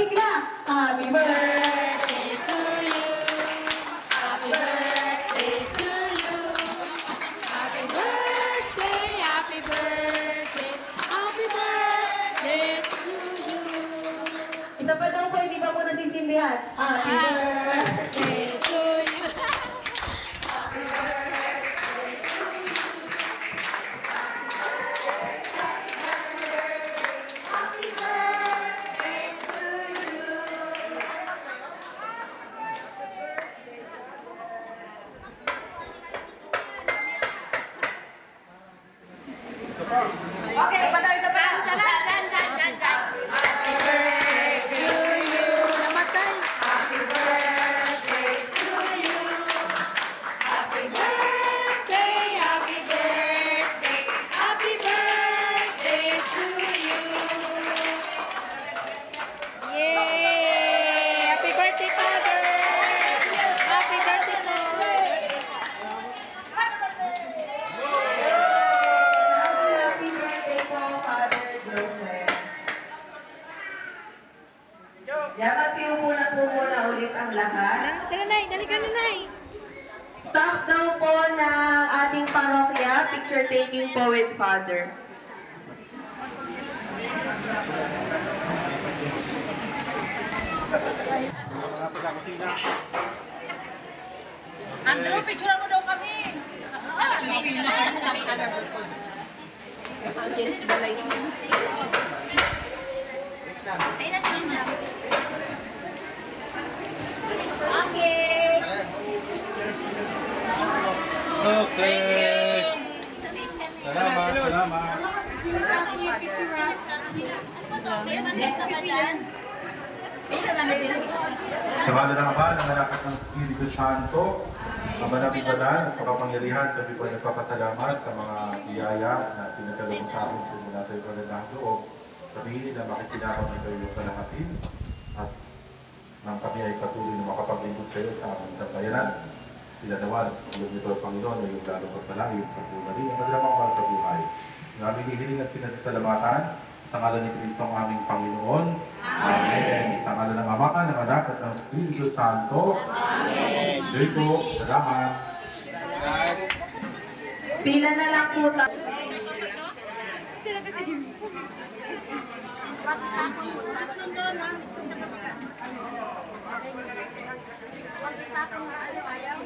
magsigla. Happy birthday to you. Happy birthday to you. Happy birthday, happy birthday, happy birthday to you. Isa pa daw po, hindi pa po nasisindihan. Happy birthday to you. Okay, patay na pa. Dyan. Happy birthday to you. Namatay. Happy birthday to you. Happy birthday, happy birthday, happy birthday to you. Yay! Happy birthday, Father! Happy birthday, Lord! Happy birthday po, Father Joseph. Yan, magsiupo na po muna ulit ang lahat. Tara, Nay! Dali ka na, Nay! Staff daw po ng ating parokya, picture taking po with Father. Andrew, picturean mo daw kami. Audience dalay. Ay, nasa ninja. Okay. Okay. Salamat. Sa bala ng Ama, ng Anak at ng Espiritu Santo, ang manabing banal at makapangyarihan, kami po ay nagpapasalamat sa mga biyaya na pinagdala mo sa amin po mula sa iyong kagandahang loob. Kami na makikinabang ito yung kalakasin at nang kami ay patuloy na makapaglingkod sa iyo sa aming sambayanan. Sila naman, ang ito ang Panginoon na yung lalong pagpalain sa punali at naglamang para sa buhay. Ang aming hihiling at pinasasalamatan sa ngalan ni Kristo ang aming Panginoon. Amen. Sa ngalan ng Ama, ng Anak at ng Espiritu Santo. Amen. Doy po, salamat. Pila na lang po tayo. Ayaw.